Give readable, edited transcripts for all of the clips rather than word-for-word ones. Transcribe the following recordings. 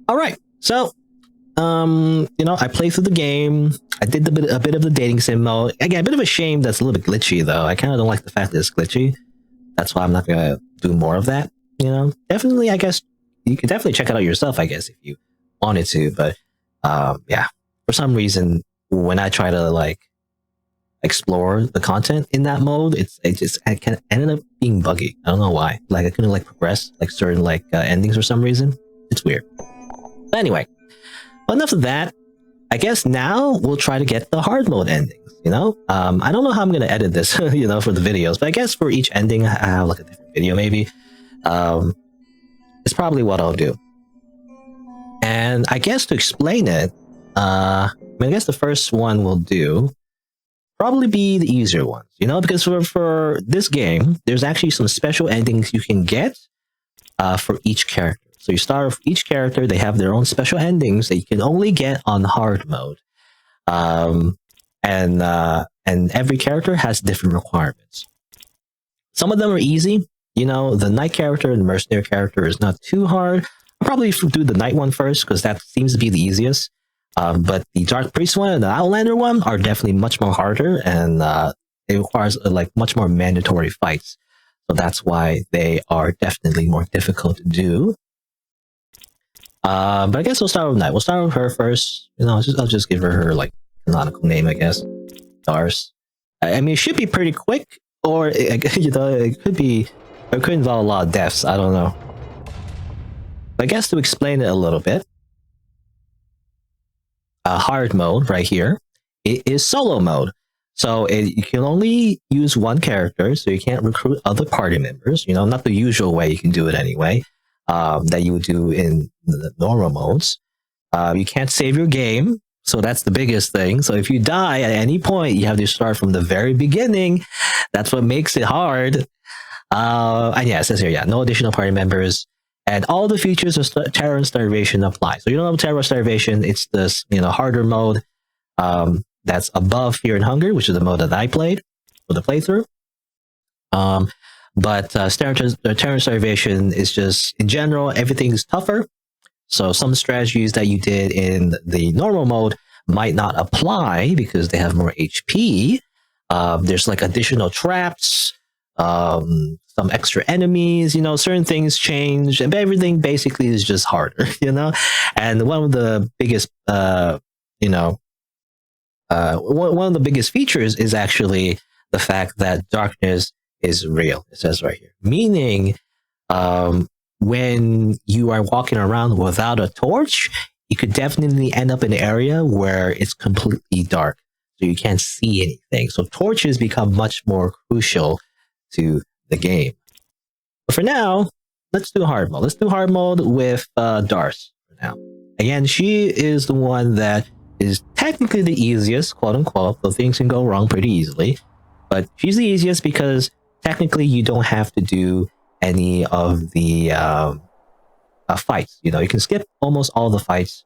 All right, so I played through the game. I did a bit of the dating sim mode. Again, a bit of a shame that's a little bit glitchy though. I kind of don't like the fact that it's glitchy. That's why I'm not gonna do more of that. Definitely, I guess you could definitely check it out yourself. I guess if you wanted to, but yeah, for some reason when I try to like explore the content in that mode, it kind of ended up being buggy. I don't know why. Like I couldn't like progress like certain like endings for some reason. It's weird. But anyway, enough of that. I guess now we'll try to get the hard mode endings. I don't know how I'm gonna edit this, for the videos, but I guess for each ending, I'll look at a different video maybe. It's probably what I'll do. And I guess to explain it, I guess the first one we'll do probably be the easier ones, because for this game, there's actually some special endings you can get for each character. So you start with each character, they have their own special endings that you can only get on hard mode. And every character has different requirements. Some of them are easy. The knight character and the mercenary character is not too hard. I'll probably do the knight one first because that seems to be the easiest. But the dark priest one and the outlander one are definitely much more harder, and it requires like much more mandatory fights. So that's why they are definitely more difficult to do. But I guess we'll start with knight. We'll start with her first. I'll just give her like canonical name, I guess. Dars. It should be pretty quick, or it could involve a lot of deaths. I don't know. But I guess to explain it a little bit, hard mode right here, it is solo mode. So you can only use one character, so you can't recruit other party members. Not the usual way you can do it anyway. That you would do in the normal modes. You can't save your game, so that's the biggest thing. So if you die at any point, you have to start from the very beginning. That's what makes it hard. And yeah, it says here, no additional party members, and all the features of terror and starvation apply. So you don't have terror or starvation. It's this harder mode that's above fear and hunger, which is the mode that I played for the playthrough. But terror and starvation is just, in general, everything's tougher. So some strategies that you did in the normal mode might not apply because they have more HP. There's like additional traps, some extra enemies, certain things change, and everything basically is just harder, And one of the biggest, one of the biggest features is actually the fact that darkness is real. It says right here, meaning when you are walking around without a torch, you could definitely end up in an area where it's completely dark, so you can't see anything. So torches become much more crucial to the game. But for now, let's do hard mode. Let's do hard mode with Dars for now. Again, she is the one that is technically the easiest, quote unquote, though things can go wrong pretty easily. But she's the easiest because technically you don't have to do any of the fights. You can skip almost all the fights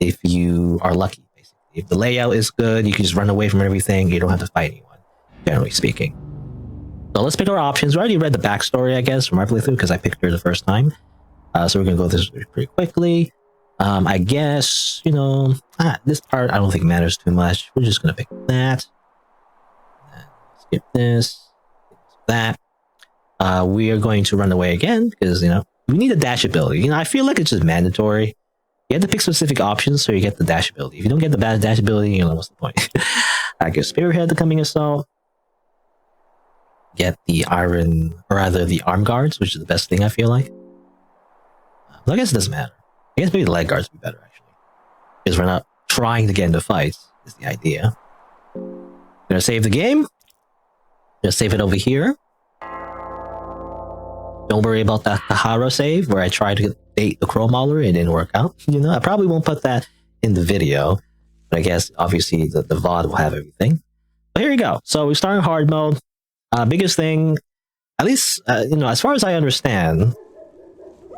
if you are lucky, basically. If the layout is good, you can just run away from everything. You don't have to fight anyone, generally speaking. So let's pick our options. We already read the backstory, I guess, from our playthrough because I picked her the first time. So we're going to go through this pretty quickly. I guess, this part I don't think matters too much. We're just going to pick that. Skip this. That. We are going to run away again because, we need a dash ability. I feel like it's just mandatory. You have to pick specific options so you get the dash ability. If you don't get the dash ability, what's the point? I guess Spearhead, the Coming Assault. Get the the arm guards, which is the best thing I feel like. Well, I guess it doesn't matter. I guess maybe the leg guards would be better, actually. Because we're not trying to get into fights, is the idea. Gonna save the game. Gonna save it over here. Don't worry about that Tahara save where I tried to date the Crow Mauler and it didn't work out. I probably won't put that in the video, but I guess obviously the VOD will have everything. But here we go. So we start in hard mode. Biggest thing, at least as far as I understand,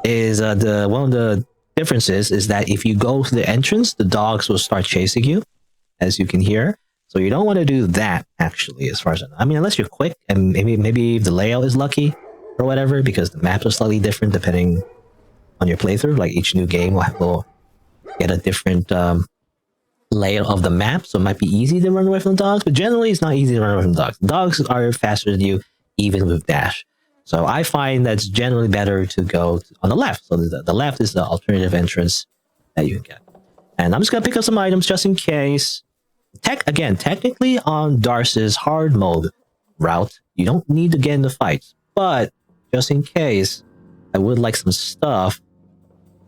is one of the differences is that if you go to the entrance, the dogs will start chasing you, as you can hear. So you don't want to do that, actually, as far as I know. Unless you're quick and maybe the layout is lucky or whatever, because the maps are slightly different depending on your playthrough. Like each new game will get a different layout of the map, so it might be easy to run away from the dogs, but generally it's not easy to run away from dogs. Dogs are faster than you, even with dash. So I find that it's generally better to go on the left. So the left is the alternative entrance that you can get. And I'm just going to pick up some items just in case. Technically on Darce's hard mode route, you don't need to get into fights. But just in case, I would like some stuff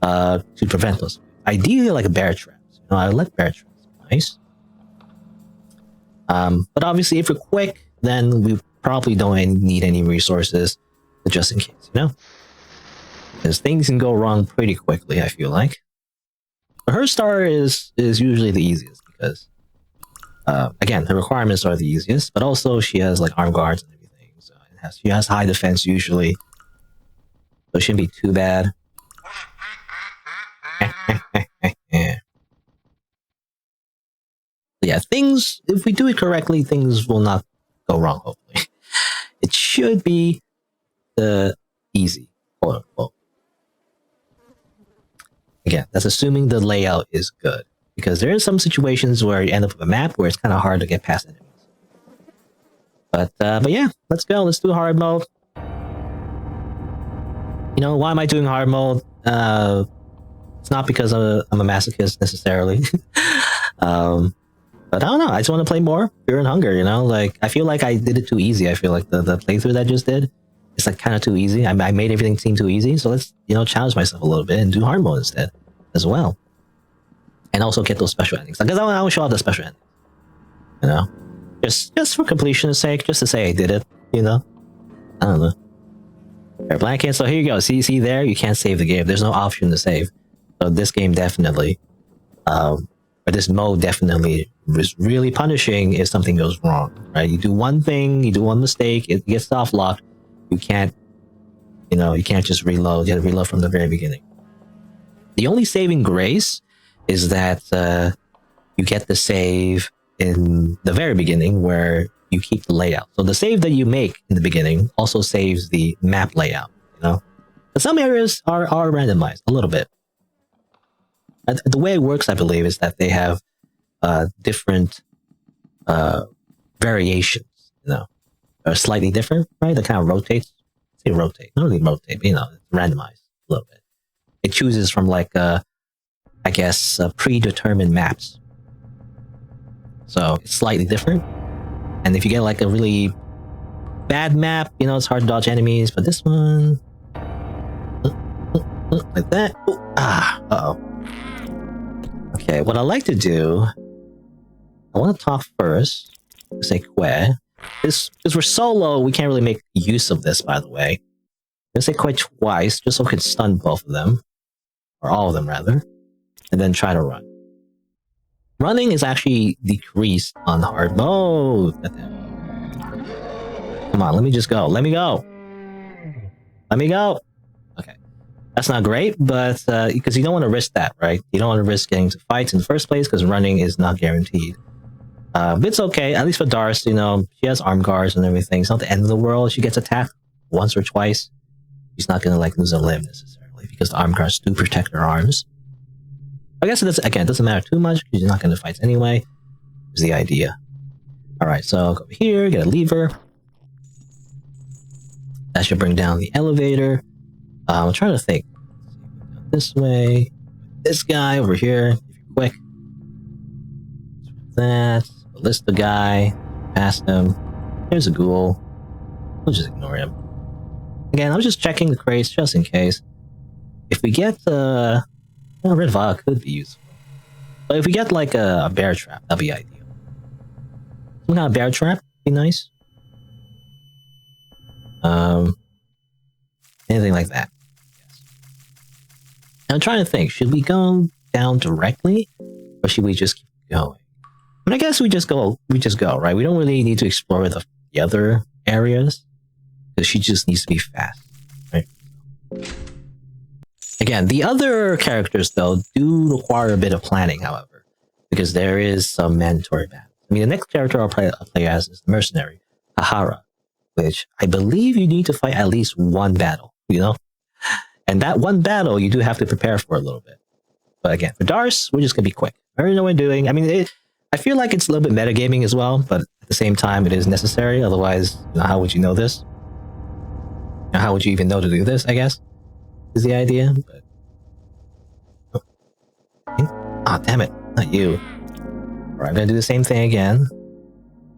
to prevent those. Ideally, like a bear traps. I like bear traps. Nice. But obviously, if we're quick, then we probably don't need any resources, just in case, because things can go wrong pretty quickly. I feel like. But her star is usually the easiest because, again, the requirements are the easiest, but also she has like arm guards and everything, so she has high defense usually, so it shouldn't be too bad. Yeah, if we do it correctly, things will not go wrong, hopefully. It should be easy, quote unquote. Again, that's assuming the layout is good, because there are some situations where you end up with a map where it's kind of hard to get past enemies. But yeah, let's go. Let's do hard mode. Why am I doing hard mode? It's not because I'm a masochist necessarily. But I don't know. I just want to play more Fear and Hunger, Like, I feel like I did it too easy. I feel like the playthrough that I just did, it's like kind of too easy. I made everything seem too easy. So let's, challenge myself a little bit and do hard mode instead as well. And also get those special endings. Because I want to show off the special endings. Just for completion's sake, just to say I did it, I don't know. Right, blanket. So here you go. See there? You can't save the game. There's no option to save. So this game definitely, or this mode definitely is really punishing if something goes wrong, right? You do one thing, you do one mistake, it gets soft locked. You can't just reload. You have to reload from the very beginning. The only saving grace is that you get the save in the very beginning where you keep the layout. So the save that you make in the beginning also saves the map layout, But some areas are randomized a little bit. The way it works, I believe, is that they have different variations, are slightly different, right? That kind of rotates. Say rotate, not really rotate, but, it's randomized a little bit. It chooses from predetermined maps. So it's slightly different. And if you get like a really bad map, it's hard to dodge enemies. But this one, like that. Uh-oh. Okay, what I like to do, I want to talk first. Say que. Because we're solo, we can't really make use of this, by the way. I'm gonna say que twice, just so we can stun both of them. Or all of them, rather. And then try to run. Running is actually decreased on hard mode. Come on, let me just go. Let me go. Let me go. Okay. That's not great, but because you don't want to risk that, right? You don't want to risk getting to fights in the first place because running is not guaranteed. But it's okay, at least for Darce, she has arm guards and everything. It's not the end of the world. She gets attacked once or twice. She's not going to lose a limb necessarily because the arm guards do protect her arms. I guess it doesn't matter too much because you're not going to fight anyway. Is the idea. All right, so go over here, get a lever. That should bring down the elevator. I'm trying to think. This way. This guy over here, if you're quick. That. Ballista guy. Past him. There's a ghoul. We'll just ignore him. Again, I'm just checking the crates just in case. If we get red vial could be useful. But if we get like a bear trap, that'd be ideal. Some kind of bear trap would be nice. Anything like that. Yes. I'm trying to think, should we go down directly? Or should we just keep going? I guess we just go, right? We don't really need to explore the other areas. Because she just needs to be fast, right? Again, the other characters, though, do require a bit of planning, however. Because there is some mandatory battles. I mean, the next character I'll play as is the mercenary, Hahara. Which I believe you need to fight at least one battle, And that one battle, you do have to prepare for a little bit. But again, for Dars, we're just gonna be quick. I already know what I'm doing. I mean, I feel like it's a little bit metagaming as well, but at the same time, it is necessary. Otherwise, how would you know this? How would you even know to do this, I guess, is the idea. But damn it, not you. Alright, I'm gonna do the same thing again.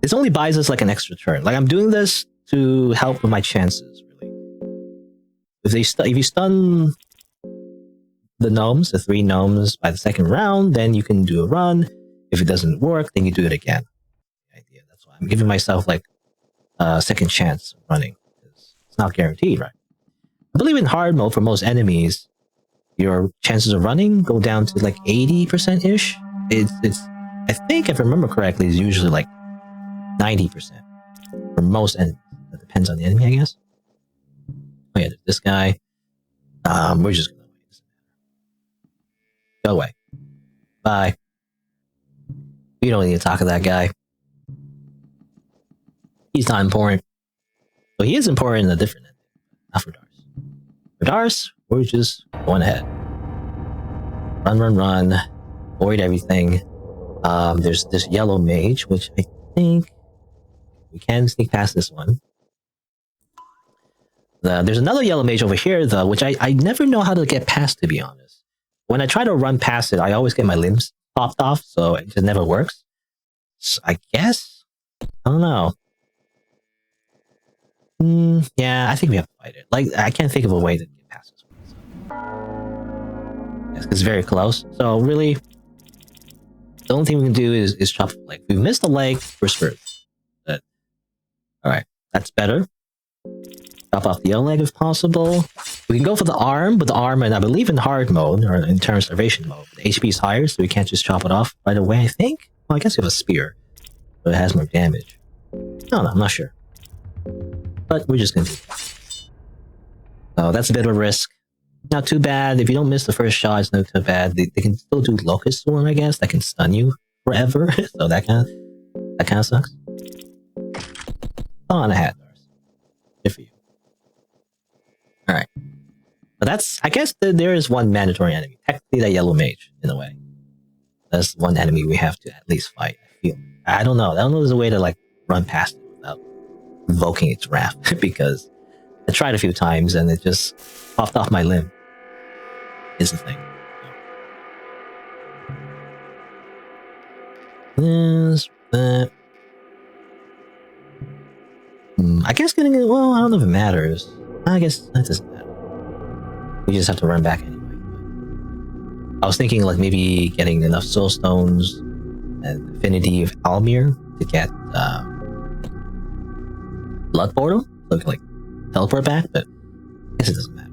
This only buys us like an extra turn. Like, I'm doing this to help with my chances, really. If you stun the gnomes, the 3 gnomes, by the second round, then you can do a run. If it doesn't work, then you do it again. The idea. That's why I'm giving myself like a second chance of running. It's not guaranteed, right? I believe in hard mode for most enemies, your chances of running go down to like 80%-ish. It's I think if I remember correctly, it's usually like 90% for most enemies. That depends on the enemy, I guess. Oh yeah, there's this guy. We're just gonna wait. Go away. Bye. We don't need to talk to that guy. He's not important. But he is important in a different ending. Not for Dars. For Dars, we're just going ahead. Run. Avoid everything. There's this yellow mage, which I think we can sneak past this one. There's another yellow mage over here, though, which I never know how to get past, to be honest. When I try to run past it, I always get my limbs popped off, so it just never works. So I guess? I don't know. Yeah, I think we have to fight it. Like, I can't think of a way to get past this one. So. Yes, it's very close. So, really, the only thing we can do is chop the leg. If we missed the leg, we're screwed. But, alright, that's better. Chop off the yellow leg if possible. We can go for the arm, but the arm, and I believe in hard mode, or in terms of starvation mode, the HP is higher, so we can't just chop it off right away, I think? Well, I guess we have a spear, but it has more damage. I don't know, I'm not sure. But we're just gonna do that. So that's a bit of a risk. Not too bad. If you don't miss the first shot, it's not too bad. They can still do Locust Storm, I guess. That can stun you forever. So that kind of sucks. On ahead, Dars. Good for you. Alright. But that's, I guess there is one mandatory enemy. Technically that yellow mage, in a way. That's one enemy we have to at least fight, I feel. I don't know. I don't know if there's a way to like run past it without invoking its wrath, because I tried a few times and it just popped off my limb. Is the thing. This, that. I guess getting it, well, I don't know if it matters. I guess that doesn't matter. We just have to run back anyway. I was thinking like maybe getting enough soul stones and Affinity of Almir to get Blood Portal, so we can like teleport back, but I guess it doesn't matter.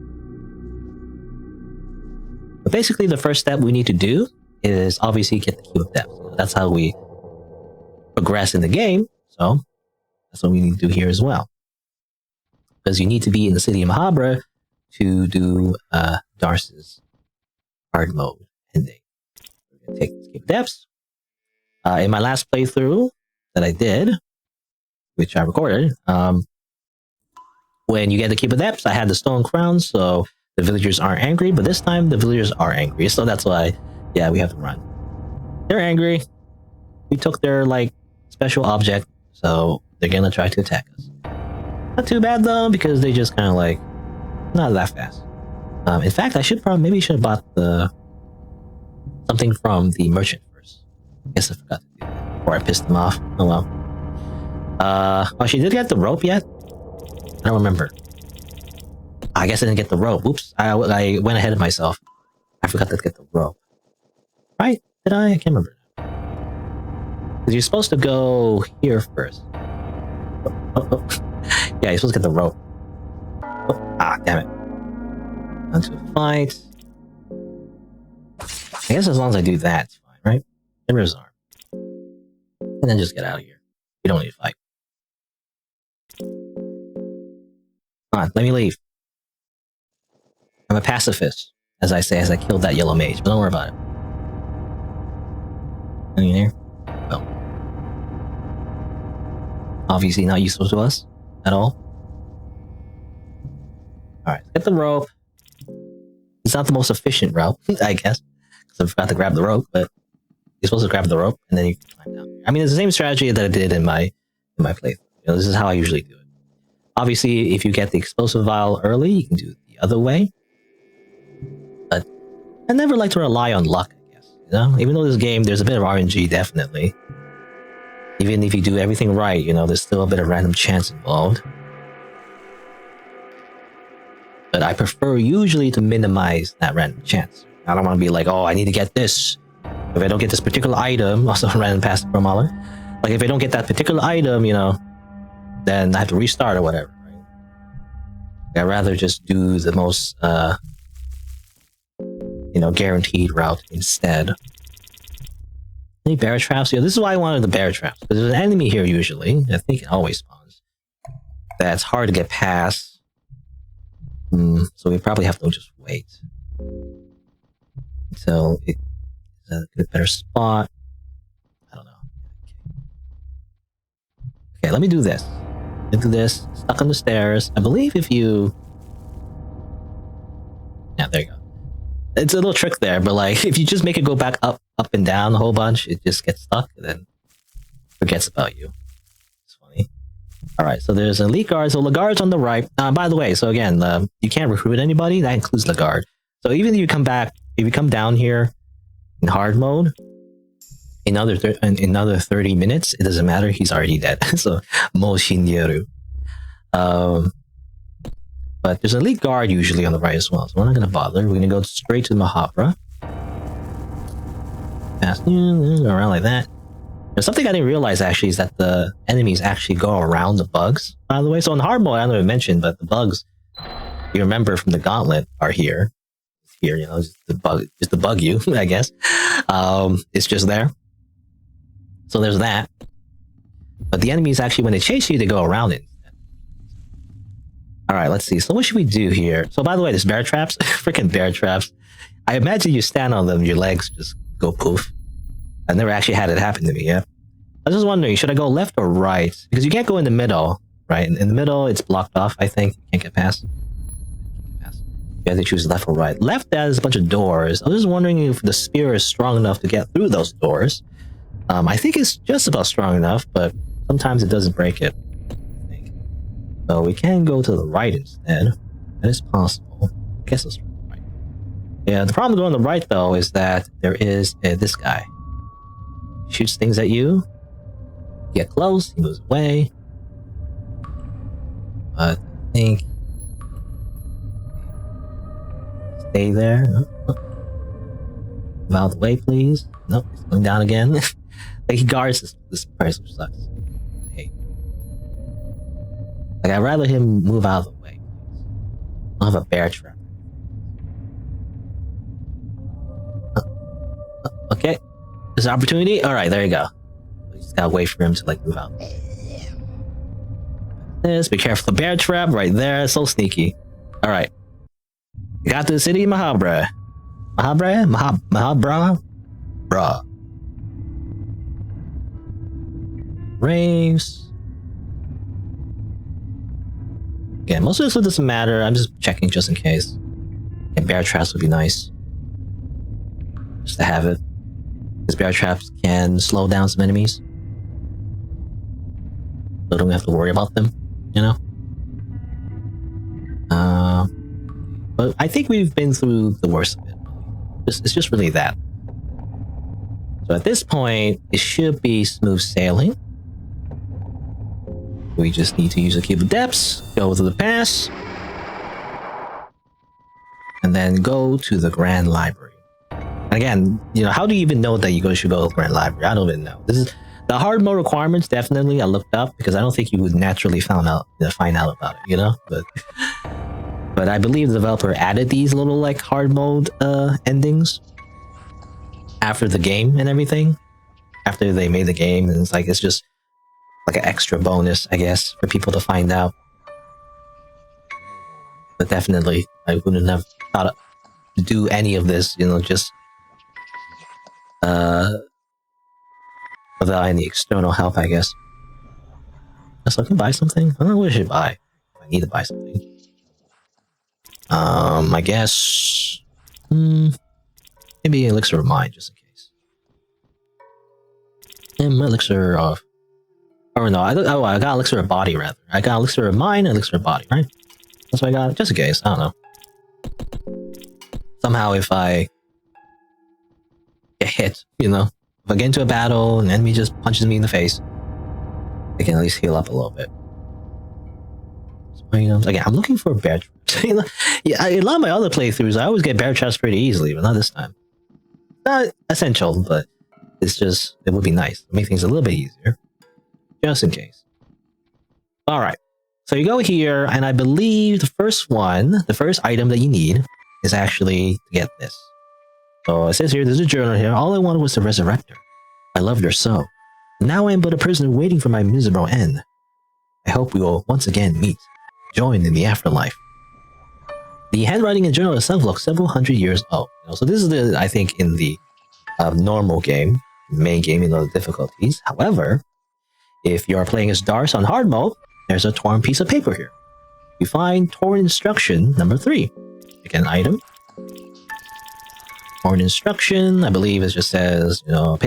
But basically the first step we need to do is obviously get the Key of Depth. That's how we progress in the game, so that's what we need to do here as well. Because you need to be in the city of Mahabra to do Dars's hard mode ending. We're going to take the Key of Depths. In my last playthrough that I did, which I recorded, when you get the Key of Depths, I had the stone crown, so the villagers aren't angry, but this time the villagers are angry, so that's why, yeah, we have to run. They're angry. We took their, like, special object, so they're gonna try to attack us. Not too bad, though, because they just kind of, like, not that fast. In fact, I should probably, maybe should have bought something from the merchant first. I guess I forgot to do that, before I pissed them off. Oh well. Oh, she did get the rope yet? I don't remember. I guess I didn't get the rope. Oops, I went ahead of myself. I forgot to get the rope. Right? Did I? I can't remember. Because you're supposed to go here first. Oh. Yeah, you're supposed to get the rope. Oh, damn it. On to a fight. I guess as long as I do that, it's fine, right? Get rid of his arm. And then just get out of here. We don't need to fight. Come on, let me leave. I'm a pacifist, as I say, as I killed that yellow mage, but don't worry about it. Anything here? Well. Obviously not useful to us at all. Alright, get the rope. It's not the most efficient route, I guess. Because So I forgot to grab the rope, but you're supposed to grab the rope and then you can climb down. I mean, it's the same strategy that I did in my playthrough. This is how I usually do it. Obviously, if you get the explosive vial early, you can do it the other way. But I never like to rely on luck, I guess. Even though this game, there's a bit of RNG, definitely. Even if you do everything right, there's still a bit of random chance involved. But I prefer usually to minimize that random chance. I don't want to be like, oh, I need to get this. If I don't get this particular item, also random past pro mauler. Like if I don't get that particular item, then I have to restart or whatever. Right? I'd rather just do the most, guaranteed route instead. Any bear traps? This is why I wanted the bear traps. Because there's an enemy here usually. I think it always spawns. That's hard to get past. So we probably have to just wait until it's a better spot. I don't know. Okay, let me do this. Stuck on the stairs. I believe if you... Yeah, there you go. It's a little trick there, but like if you just make it go back up and down a whole bunch, it just gets stuck and then forgets about you. It's funny. Alright, so there's elite guard. So Lagarde's on the right. By the way, so again, you can't recruit anybody. That includes Lagarde. So even if you come back, if you come down here in hard mode, in another 30 minutes, it doesn't matter. He's already dead. So, Mo Shinyeru. But there's an elite guard usually on the right as well. So we're not going to bother. We're going to go straight to Mahabra. Pass around like that. There's something I didn't realize actually is that the enemies actually go around the bugs, by the way. So in hard mode, I don't even mention, but the bugs, you remember from the gauntlet, are here. Here, just to bug you, I guess. It's just there. So there's that. But the enemies actually, when they chase you, they go around it. Alright, let's see. So what should we do here? So by the way, there's bear traps. Freaking bear traps. I imagine you stand on them, your legs just go poof. I've never actually had it happen to me, yeah? I was just wondering, should I go left or right? Because you can't go in the middle, right? In the middle, it's blocked off, I think. You can't get past. You have to choose left or right. Left has a bunch of doors. I was just wondering if the spear is strong enough to get through those doors. I think it's just about strong enough, but sometimes it doesn't break it. I think. So we can go to the right instead. That is possible. I guess let's try the right. Yeah, the problem going to the right though is that there is this guy. Shoots things at you. Get close, he moves away. But I think stay there. Move out of the way, please. Nope, he's going down again. Like he guards this person, which sucks. Hey. Like I'd rather him move out of the way. I'll have a bear trap. Okay. There's an opportunity. Alright, there you go. We just gotta wait for him to like move out. This, be careful. The bear trap right there. So sneaky. Alright. Got to the city of Mahabra. Mahabra? Bruh. Raves. Again, most of this doesn't matter. I'm just checking just in case. And bear traps would be nice. Just to have it. Because bear traps can slow down some enemies. So don't have to worry about them, But I think we've been through the worst of it. It's just really that. So at this point, it should be smooth sailing. We just need to use a cube of depths, go to the pass, and then go to the Grand Library. And again, how do you even know that you should go to the Grand Library? I don't even know. This is the hard mode requirements. Definitely, I looked up because I don't think you would naturally find out about it. But I believe the developer added these little like hard mode endings after the game and everything. After they made the game, and it's just like an extra bonus, I guess, for people to find out. But definitely, I wouldn't have thought to do any of this, just without any external help, I guess. So I can buy something? I don't know what I should buy. I need to buy something. I guess... Maybe elixir of mind, just in case. And my elixir of... Or no, I got elixir of body, rather. I got elixir of mind and elixir of body, right? That's what I got, just in case. I don't know. Somehow, if I get hit, you know, if I get into a battle and an enemy just punches me in the face, I can at least heal up a little bit. So, you know, again, I'm looking for bear traps. Yeah, a lot of my other playthroughs, I always get bear traps pretty easily, but not this time. Not essential, but it's just, it would be nice to make things a little bit easier. Just in case. Alright. So you go here, and I believe the first item that you need is actually to get this. So it says here, there's a journal here. All I wanted was to resurrect her. I loved her so. Now I am but a prisoner waiting for my miserable end. I hope we will once again meet, join in the afterlife. The handwriting in the journal itself looks several hundred years old. You know, so this is I think, in the normal game, main game, the difficulties. However, if you are playing as Dars on hard mode, there's a torn piece of paper here. You find torn instruction number 3. Again, item. Torn instruction, I believe it just says, you know,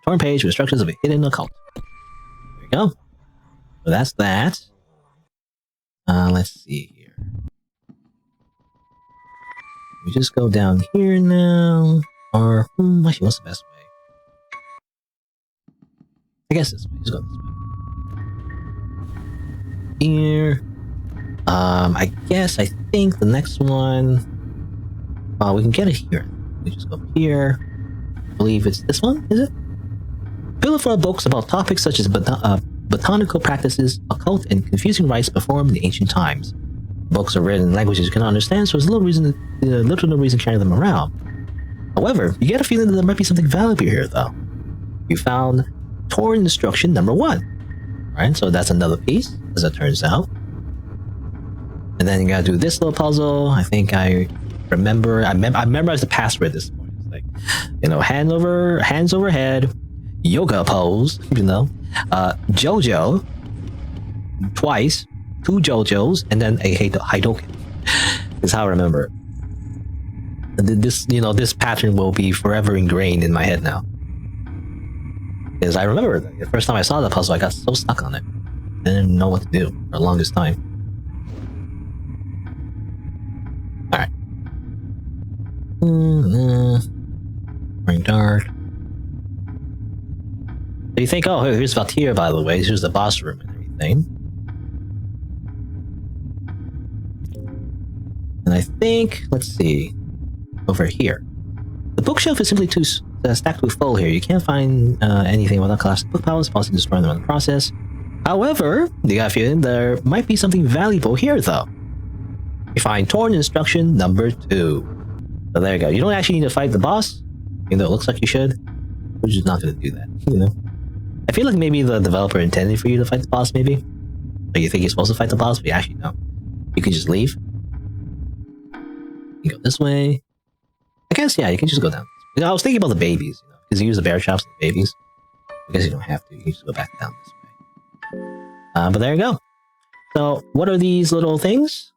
torn page with instructions of a hidden occult. There you go. So that's that. Let's see here. We just go down here now. Or, actually, what's the best way? I guess this way. Just go this way. Here. I think the next one... we can get it here. We just go here. I believe it's this one, is it? Fill for books about topics such as botanical practices, occult, and confusing rites performed in ancient times. Books are written in languages you cannot understand, so there's little to no reason carrying them around. However, you get a feeling that there might be something valuable here, though. You found torn instruction number 1. Right, so that's another piece, as it turns out. And then you gotta do this little puzzle. I think I memorized the password at this point. It's like, you know, hands overhead, yoga pose, you know, JoJo, twice, 2 JoJos, and then a Haidoken. Is how I remember it. This pattern will be forever ingrained in my head now. Because I remember the first time I saw the puzzle, I got so stuck on it. I didn't know what to do for the longest time. Alright. Very dark. So you think, oh, here's Valtir, by the way. Here's the boss room and everything. And I think, let's see, over here. The bookshelf is simply too stacked with full here. You can't find anything without classic book powers, possibly destroying them in the process. However, you got a feeling there might be something valuable here, though. You find torn instruction number 2. So there you go. You don't actually need to fight the boss, even though it looks like you should. We're just not going to do that, you know? I feel like maybe the developer intended for you to fight the boss, maybe. Or you think you're supposed to fight the boss, but you actually don't. You can just leave. You go this way. I guess, yeah, you can just go down. You know, I was thinking about the babies, you know, because you use the bear traps on the babies. I guess you don't have to. You can just go back down this way. But there you go. So, what are these little things?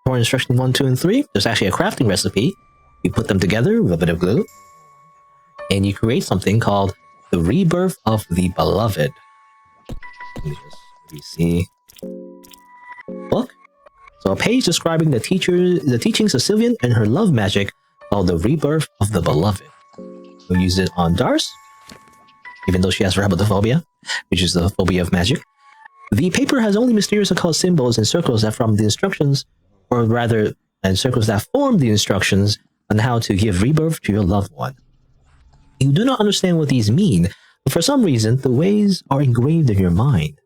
For instruction 1, 2, and 3, there's actually a crafting recipe. You put them together with a bit of glue, and you create something called the Rebirth of the Beloved. Let me just see. Book. So a page describing the teachings of Sylvian and her love magic called the Rebirth of the Beloved. We'll use it on Dars, even though she has rhabdophobia, which is the phobia of magic. The paper has only mysterious occult symbols and circles that form the instructions, or rather, and circles that form the instructions on how to give rebirth to your loved one. You do not understand what these mean, but for some reason, the ways are engraved in your mind.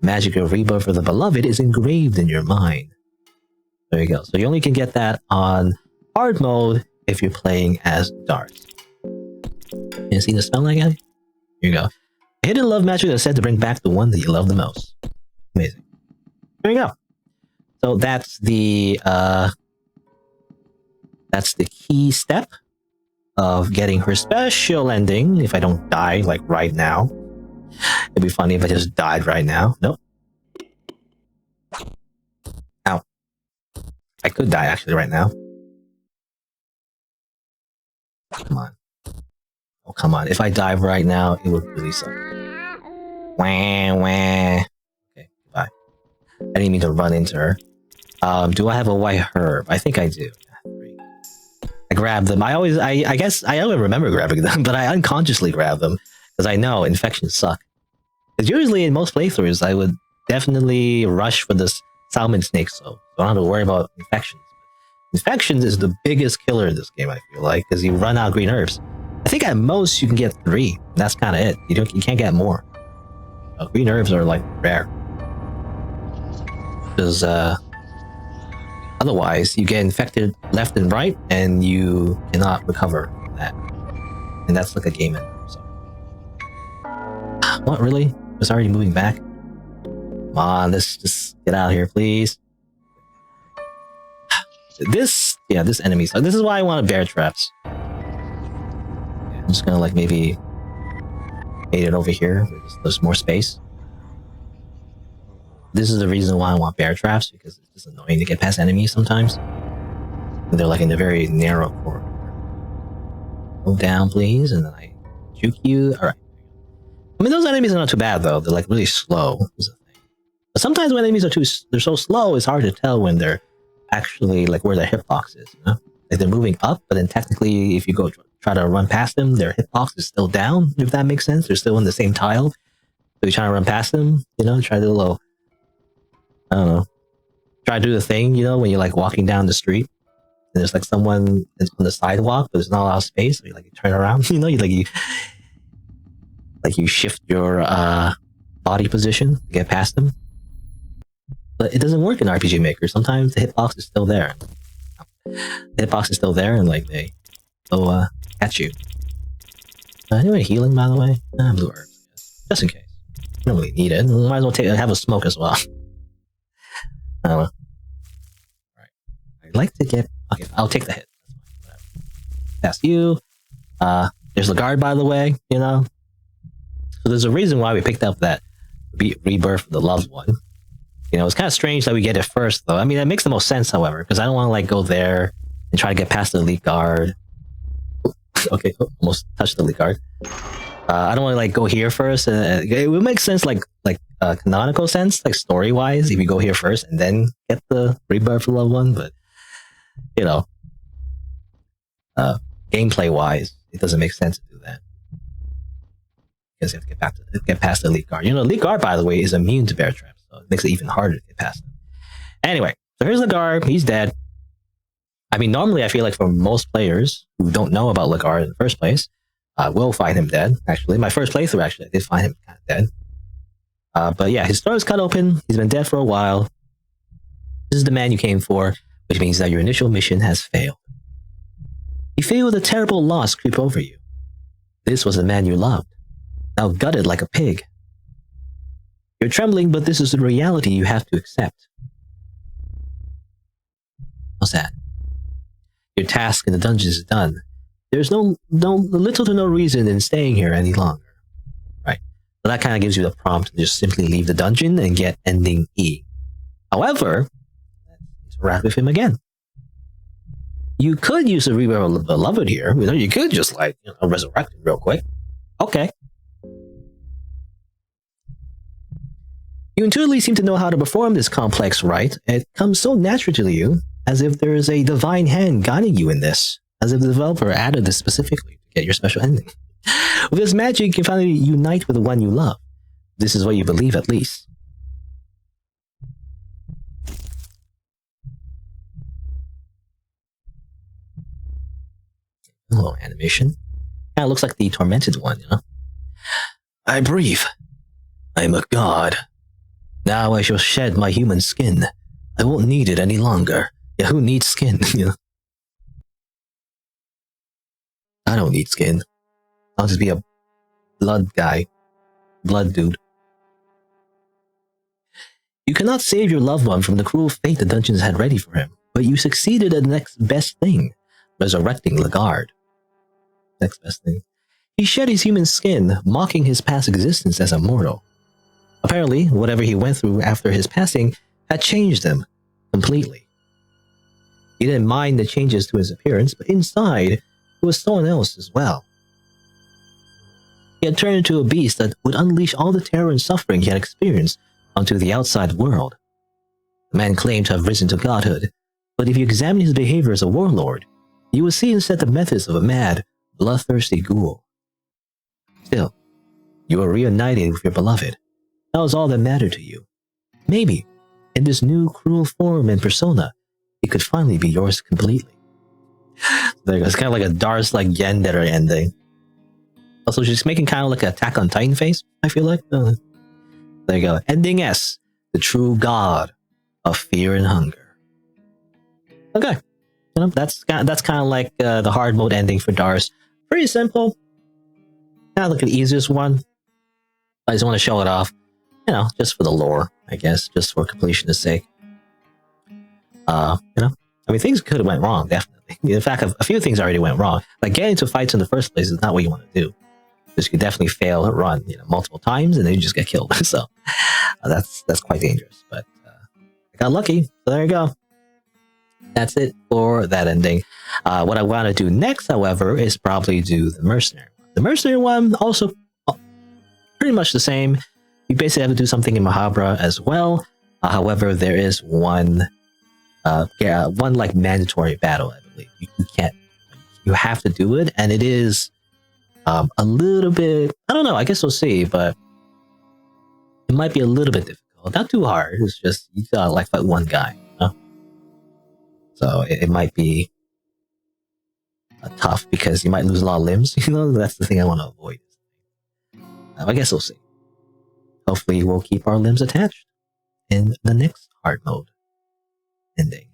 Magic of rebirth of the beloved is engraved in your mind. There you go. So you only can get that on hard mode if you're playing as Dars. You see the spell like that? Here you go. Hidden love magic is said to bring back the one that you love the most. Amazing. There you go. So that's the key step of getting her special ending. If I don't die like right now, it'd be funny if I just died right now. Nope. Ow. I could die actually right now. Come on. Oh, come on. If I dive right now, it would really suck. Wah, wah. Okay, bye. I didn't mean to run into her. Do I have a white herb? I think I do. I grab them. I guess I don't remember grabbing them, but I unconsciously grab them because I know infections suck. Because usually in most playthroughs, I would definitely rush for this salmon snake, so I don't have to worry about infections. Infections is the biggest killer in this game, I feel like, because you run out of green herbs. I think at most you can get 3. That's kind of it. You can't get more. Green herbs are like rare. Because otherwise you get infected left and right, and you cannot recover from that. And that's like a game ender. So. What, really? It's already moving back? Come on, let's just get out of here, please. This enemy. So this is why I wanted bear traps. I'm just gonna like maybe made it over here. There's more space. This is the reason why I want bear traps, because it's just annoying to get past enemies sometimes. And they're like in a very narrow corridor. Go down, please, and then I juke you. All right. I mean, those enemies are not too bad though. They're like really slow. Is the thing. But sometimes when enemies they're so slow, it's hard to tell when they're actually like where their hitbox is. You know? Like they're moving up, but then technically, if you go try to run past them, their hitbox is still down. If that makes sense, they're still in the same tile. So you're trying to run past them, you know, try to do a little. I don't know. Try to do the thing, you know, when you're like walking down the street and there's like someone that's on the sidewalk, but there's not a lot of space. So you turn around, you know, you shift your body position to get past them. But it doesn't work in RPG Maker. Sometimes the hitbox is still there. The hitbox is still there, and like they go at you. Anyway, healing, by the way. Blue herbs, just in case. You don't really need it. Might as well have a smoke as well. I don't know. Right. I'd like to get. Okay, I'll take the hit. Past you. There's the guard, by the way. You know. So there's a reason why we picked up that rebirth of the loved one. You know, it's kind of strange that we get it first, though. I mean, that makes the most sense, however, because I don't want to like go there and try to get past the elite guard. Okay, almost touched the elite guard. I don't want to like go here first. It would make sense, like canonical sense, like story wise, if you go here first and then get the rebirth of the loved one. But you know, gameplay wise, it doesn't make sense to do that. Because you have to get past the elite guard. You know, elite guard, by the way, is immune to bear traps, so it makes it even harder to get past them. Anyway, so here's the guard. He's dead. I mean, normally I feel like for most players who don't know about Lagarde in the first place, will find him dead. Actually, my first playthrough, actually, I did find him kind of dead. But yeah, his throat is cut open. He's been dead for a while. This is the man you came for, which means that your initial mission has failed. You feel a terrible loss creep over you. This was the man you loved, now gutted like a pig. You're trembling, but this is the reality you have to accept. What's that? Your task in the dungeon is done. There's no little to no reason in staying here any longer. Right? So that kind of gives you the prompt to just simply leave the dungeon and get ending E. However, let's interact with him again. You could use the Rebirth of the Beloved here. You know, you could just like, you know, resurrect him real quick. Okay. You intuitively seem to know how to perform this complex rite. It comes so naturally to you, as if there is a divine hand guiding you in this, as if the developer added this specifically to get your special ending. With this magic, you can finally unite with the one you love. This is what you believe, at least. Hello, animation. Kind of looks like the tormented one, you know? I breathe. I am a god. Now I shall shed my human skin. I won't need it any longer. Yeah, who needs skin, you know? I don't need skin. I'll just be a blood guy. Blood dude. You cannot save your loved one from the cruel fate the dungeons had ready for him, but you succeeded at the next best thing, resurrecting Lagarde. Next best thing. He shed his human skin, mocking his past existence as a mortal. Apparently, whatever he went through after his passing had changed him completely. He didn't mind the changes to his appearance, but inside, It was someone else as well. He had turned into a beast that would unleash all the terror and suffering he had experienced onto the outside world. The man claimed to have risen to godhood, but if you examine his behavior as a warlord, you would see instead the methods of a mad, bloodthirsty ghoul. Still, you were reunited with your beloved. That was all that mattered to you. Maybe, in this new cruel form and persona, it could finally be yours completely. There you go. It's kind of like a Dars-like Yandere ending. Also, she's making kind of like an Attack on Titan face, I feel like. There you go. Ending S, the true god of fear and hunger. Okay. That's kind of like the hard mode ending for Dars. Pretty simple. Kind of like the easiest one. I just want to show it off. Just for the lore, I guess. Just for completion's sake. Things could have went wrong, definitely. In fact, a few things already went wrong. Like getting into fights in the first place is not what you want to do. Because you could definitely fail a run, multiple times, and then you just get killed. So that's quite dangerous. But I got lucky, so there you go. That's it for that ending. What I want to do next, however, is probably do the mercenary one. The mercenary one also pretty much the same. You basically have to do something in Mahabra as well. However, there is one like mandatory battle, I believe. You can't. You have to do it, and it is a little bit. I don't know. I guess we'll see, but it might be a little bit difficult. Not too hard. It's just you gotta like fight one guy. So it might be tough because you might lose a lot of limbs. That's the thing I want to avoid. I guess we'll see. Hopefully, we'll keep our limbs attached in the next hard mode ending.